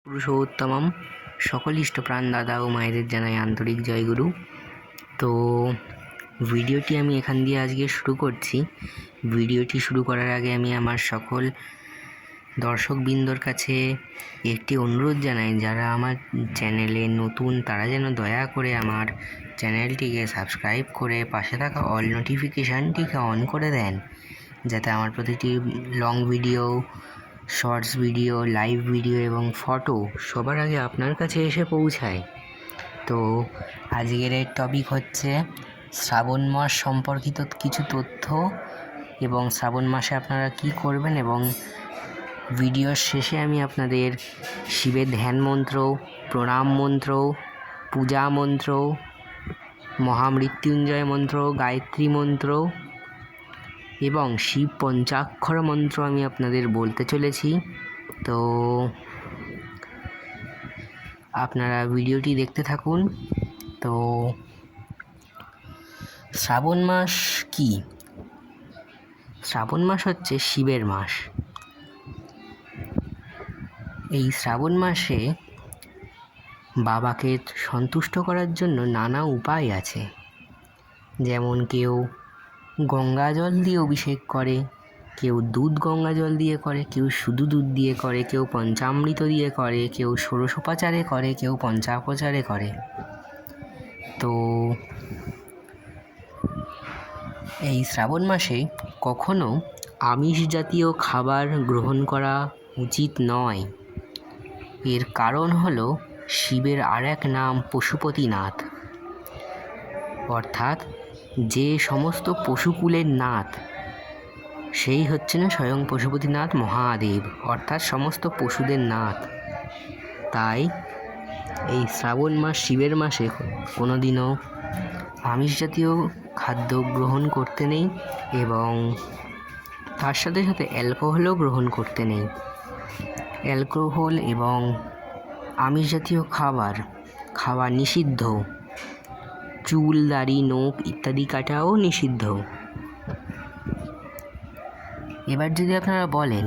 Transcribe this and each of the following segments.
পুরুষোত্তমম সকল ইষ্টপ্রাণ দাদা ও মায়েদের জানাই আন্তরিক জয়গুরু। তো ভিডিওটি আমি এখান দিয়ে আজকে শুরু করছি। ভিডিওটি শুরু করার আগে আমি আমার সকল দর্শকবৃন্দর কাছে একটি অনুরোধ জানাই, যারা আমার চ্যানেলে নতুন তারা যেন দয়া করে আমার চ্যানেলটিকে সাবস্ক্রাইব করে পাশে থাকা অল নোটিফিকেশানটিকে অন করে দেন, যাতে আমার প্রতিটি long video, shorts video, live video এবং ফটো সবার আগে আপনার কাছে এসে পৌঁছায়। তো আজকের টপিক হচ্ছে শ্রাবণ মাস সম্পর্কিত কিছু তথ্য এবং শ্রাবণ মাসে আপনারা কি করবেন, এবং ভিডিওর শেষে আমি আপনাদের শিবের ধ্যান মন্ত্র, প্রণাম মন্ত্র, পূজা মন্ত্র, মহামৃত্যুঞ্জয় মন্ত্র, গায়ত্রী মন্ত্র এবং শিব পঞ্চাক্ষর মন্ত্র আমি আপনাদের বলতে চলেছি। তো আপনারা ভিডিওটি দেখতে থাকুন। তো শ্রাবণ মাস কি? শ্রাবণ মাস হচ্ছে শিবের মাস। এই শ্রাবণ মাসে বাবাকে সন্তুষ্ট করার জন্য নানা উপায় আছে। যেমন কেউ গঙ্গা জল দিয়ে অভিষেক করে, কেউ দুধ গঙ্গা জল দিয়ে করে, কেউ শুধু দুধ দিয়ে করে, কেউ পঞ্চামৃত দিয়ে করে, কেউ ষোড়শোপচারে করে, কেউ পঞ্চাপচারে করে। তো এই শ্রাবণ মাসে কখনো আমিষ জাতীয় খাবার গ্রহণ করা উচিত নয়। এর কারণ হলো শিবের আর এক নাম পশুপতিনাথ, অর্থাৎ যে সমস্ত পশুকুলের নাথ সেই হচ্ছেন স্বয়ং পশুপতিনাথ মহাদেব, অর্থাৎ সমস্ত পশুদের নাথ। তাই এই শ্রাবণ মাস শিবের মাসে কোনো দিনও আমিষ জাতীয় খাদ্য গ্রহণ করতে নেই, এবং তার সাথে সাথে অ্যালকোহলও গ্রহণ করতে নেই। অ্যালকোহল এবং আমিষ জাতীয় খাবার নিষিদ্ধ। চুল, দাড়ি, নখ ইত্যাদি কাটাও নিষিদ্ধ। এবার যদি আপনারা বলেন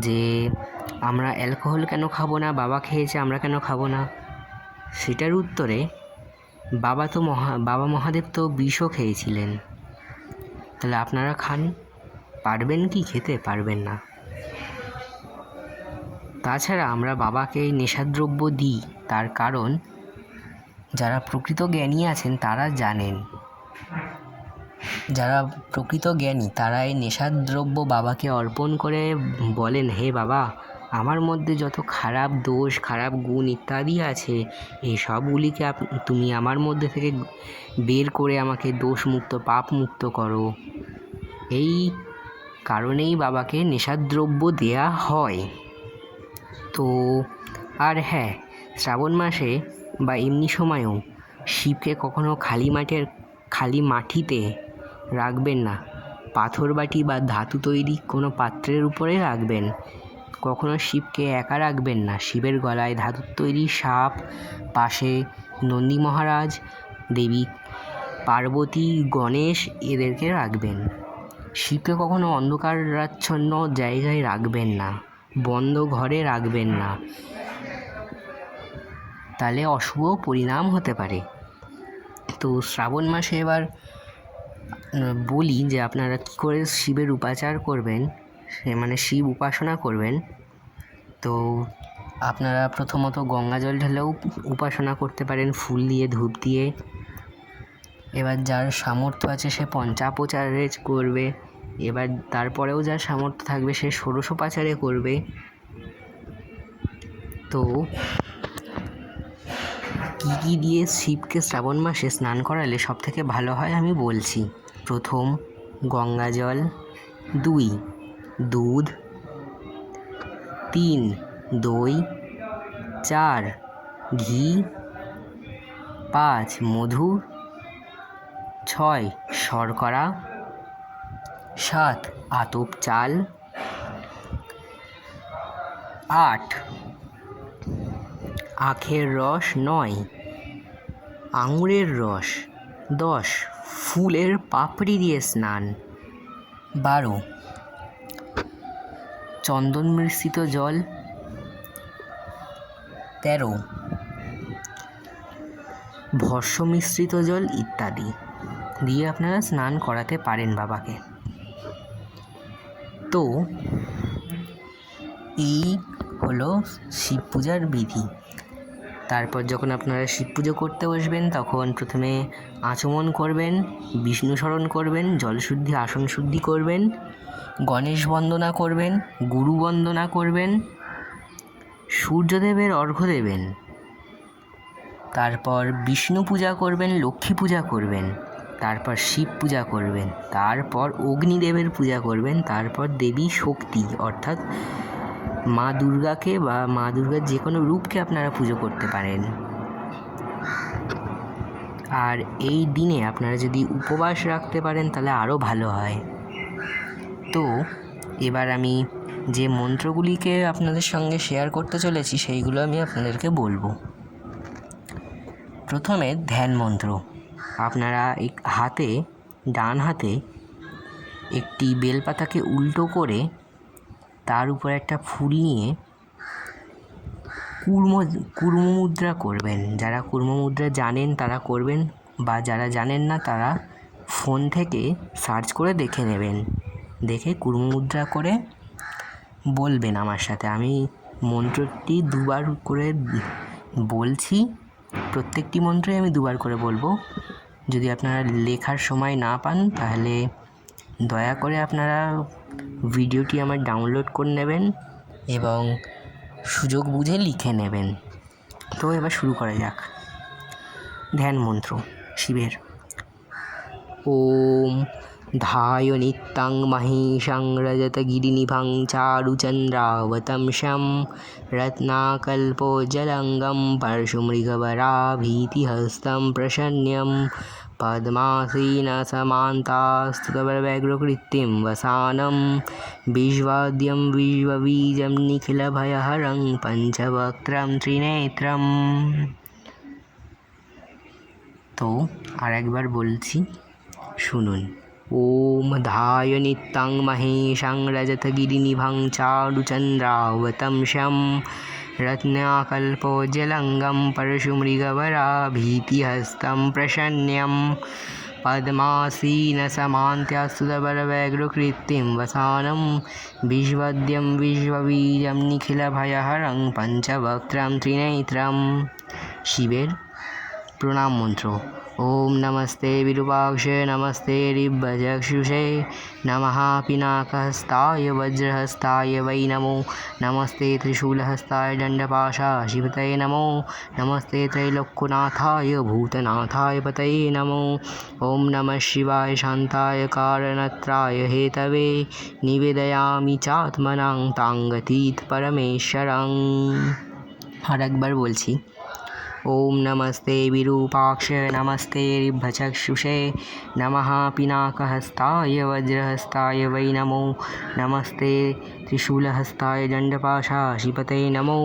যে আমরা অ্যালকোহল কেন খাবো না, বাবা খেয়েছে আমরা কেন খাবো না, সেটার উত্তরে বাবা মহাদেব তো বিষও খেয়েছিলেন। তাহলে আপনারা খান, পারবেন কি খেতে? পারবেন না। তাছাড়া আমরা বাবাকে নেশাদ্রব্য দিই, তার কারণ যারা প্রকৃত জ্ঞানী আছেন তারা জানেন। যারা প্রকৃত জ্ঞানী তারা এই নেশাদ্রব্য বাবাকে অর্পণ করে বলেন, হে বাবা, আমার মধ্যে যত খারাপ দোষ, খারাপ গুণ ইত্যাদি আছে, এই সবগুলিকে তুমি আমার মধ্যে থেকে বের করে আমাকে দোষমুক্ত, পাপমুক্ত করো। এই কারণেই বাবাকে নেশাদ্রব্য দেয়া হয়। তো আর হ্যাঁ, শ্রাবণ মাসে বা এমনি সময়ও শিবকে কখনো খালি মাটিতে রাখবেন না। পাথর বাটি বা ধাতু তৈরি কোনো পাত্রের উপরে রাখবেন। কখনো শিবকে একা রাখবেন না। শিবের গলায় ধাতুর তৈরি সাপ, পাশে নন্দী মহারাজ, দেবী পার্বতী, গণেশ এদেরকে রাখবেন। শিবকে কখনো অন্ধকারাচ্ছন্ন জায়গায় রাখবেন না, বন্ধ ঘরে রাখবেন না, তাহলে অশুভ পরিণাম হতে পারে। তো শ্রাবণ মাসে এবার বলি যে আপনারা কী করে শিবের উপাচার করবেন, মানে শিব উপাসনা করবেন। তো আপনারা প্রথমত গঙ্গা জল ঢেলেও উপাসনা করতে পারেন, ফুল দিয়ে, ধূপ দিয়ে। এবার যার সামর্থ্য আছে সে পঞ্চাপচারে করবে। এবার তারপরেও যার সামর্থ্য থাকবে সে ষোড়শোপচারে করবে। তো কী দিয়ে শিবকে শ্রাবণ মাসে স্নান করালে সবথেকে ভালো হয় আমি বলছি। প্রথম, গঙ্গা জল। 2, দুধ। 3, দই। 4, ঘি। 5, মধু। 6, শর্করা। 7, আতপ চাল। 8, আখের রস। 9, আঙুরের রস। 10, ফুলের পাপড়ি দিয়ে স্নান। 12, চন্দন মিশ্রিত জল। 13 ভস্ম মিশ্রিত জল ইত্যাদি দিয়ে আপনারা স্নান করাতে পারেন বাবাকে। তো এই হলো শিব পূজার বিধি। তারপর যখন আপনারা শিব পুজো করতে বসবেন তখন প্রথমে আচমন করবেন, বিষ্ণু স্মরণ করবেন, জলশুদ্ধি আসন শুদ্ধি করবেন, গণেশ বন্দনা করবেন, গুরু বন্দনা করবেন, সূর্যদেবের অর্ঘ্য দেবেন, তারপর বিষ্ণু পূজা করবেন, লক্ষ্মী পূজা করবেন, তারপর শিব পূজা করবেন, তারপর অগ্নিদেবের পূজা করবেন, তারপর দেবী শক্তি অর্থাৎ মা দুর্গাকে বা মা দুর্গার যে কোনো রূপকে আপনারা পুজো করতে পারেন। আর এই দিনে আপনারা যদি উপবাস রাখতে পারেন তাহলে আরও ভালো হয়। তো এবার আমি যে মন্ত্রগুলিকে আপনাদের সঙ্গে শেয়ার করতে চলেছি সেইগুলো আমি আপনাদেরকে বলবো। প্রথমে ধ্যান মন্ত্র। আপনারা ডান হাতে একটি বেলপাতাকে উল্টো করে তার উপর একটা ফুল নিয়ে কুর্ম মুদ্রা করবেন। যারা কুর্ম মুদ্রা জানেন তারা করবেন, বা যারা জানেন না তারা ফোন থেকে সার্চ করে দেখে নেবেন। দেখে কুর্ম মুদ্রা করে বলবেন আমার সাথে। আমি মন্ত্রটি 2 বার করে বলছি, প্রত্যেকটি মন্ত্রই আমি 2 বার করে বলবো। যদি আপনারা লেখার সময় না পান তাহলে দয়া করে আপনারা ভিডিওটি আমার ডাউনলোড করে নেবেন এবং সুযোগ বুঝে লিখে নেবেন। তো এবার শুরু করা যাক। ধ্যান মন্ত্র শিবের। ওম ধায় নিত্যং মহেশং রজতগিরিনিভং চারুচন্দ্রাবতംশং রত্নাকল্পোজ্জ্বলঙ্গম परशुमृगवराभीतिहस्तं प्रसन्नं पद्मासीनसमान्तास्तुतबलव्यग्रकृतिं वसानं विश्वाद्यं विश्वबीजं निखिलभयहरं पञ्चवक्त्रं त्रिनेत्रं। তো আরেকবার বলছি, শুনুন। ওম ধায় নিত্যং মহেশং রজতগিরিনিভং চারুচন্দ্রাবতংশং রত্নাকল্পোজ্জ্বলঙ্গম परशुमृगवराभीतिहस्तं प्रसन्नं पद्मासीनसमान्त्यस्तुतबलव्यग्रकृतिं वसानं विश्वद्यं विश्वबीजं निखिलभयहरं पञ्चवक्त्रं त्रिनेत्रं। শিবের প্রণাম মন্ত্র। ওম নমস্তে বিরূপাক্ষে নমস্তে ঋব্বচক্ষুষে নমঃ পিনাকহস্তায় বজ্রহস্তায় वै नमो नमस्ते त्रिशूलहस्ताय दण्डपाशाशिपतये नमो नमस्ते त्रैलोक्यनाथाय भूतनाथाय पतये नमो। ओम नमः शिवाय शान्ताय कारणत्राय हेतवे निवेदयामि चात्मनां ताङ्गतीत परमेश्वरं। আর একবার বলছি। ओम नमस्ते विरूपाक्षे नमस्ते ऋभचक्षुषे नमः पिनाकहस्ताय वज्रहस्ताय वै नमो नमस्ते त्रिशूलहस्ताय दण्डपाशाशिपतये नमो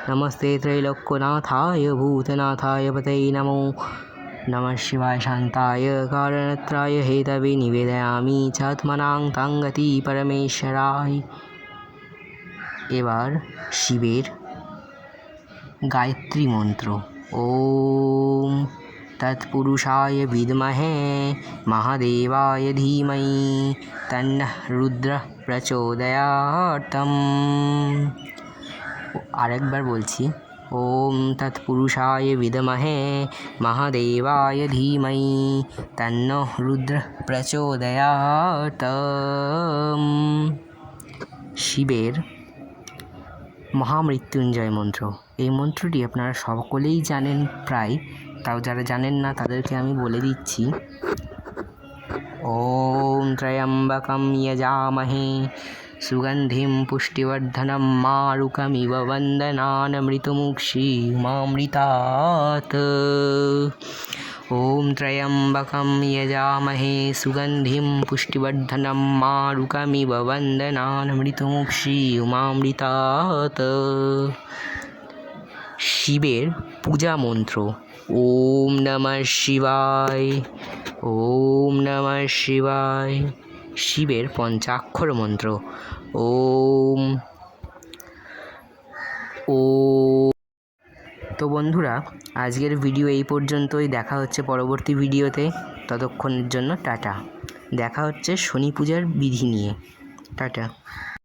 नमस्ते त्रैलोक्यनाथाय भूतनाथाय पतये नमो नमः शिवाय शान्ताय कारणत्राय हेतवे निवेदयामि चात्मनां ताङ्गति परमेश्वराय। এবার শিবের গায়ত্রী মন্ত্র। ओम तत्पुरुषाय विद्महे महादेवाय धीमहि तन्नः रुद्रः प्रचोदयात्। আরেকবার বলছি। ओम तत्पुरुषाय विद्महे महादेवाय धीमहि तन्नः रुद्रः प्रचोदयात्। শিবের মহামৃত্যুঞ্জয় মন্ত্র। এই মন্ত্রটি আপনারা সকলেই জানেন প্রায়, তাও যারা জানেন না তাদেরকে আমি বলে দিচ্ছি। ওম ত্র্যম্বকম যজামহে সুগন্ধিম পুষ্টিবর্ধনম মারুকমিব বন্দনান মৃত্যুমুক্ষীমামৃতাৎ। ওম ত্র্যম্বকম যজামহে সুগন্ধিম পুষ্টিবর্ধনম মারুকমিব বন্দনান মৃত্যুমুক্ষীমামৃতাৎ। শিবের পূজা মন্ত্র। ওম নমঃ শিবায়, ওম নমঃ শিবায়। শিবের পঞ্চাক্ষর মন্ত্র। ওম তো বন্ধুরা, আজকের ভিডিও এই পর্যন্তই। দেখা হচ্ছে পরবর্তী ভিডিওতে। ততক্ষণের জন্য টাটা। দেখা হচ্ছে শনি পূজার বিধি নিয়ে। টাটা।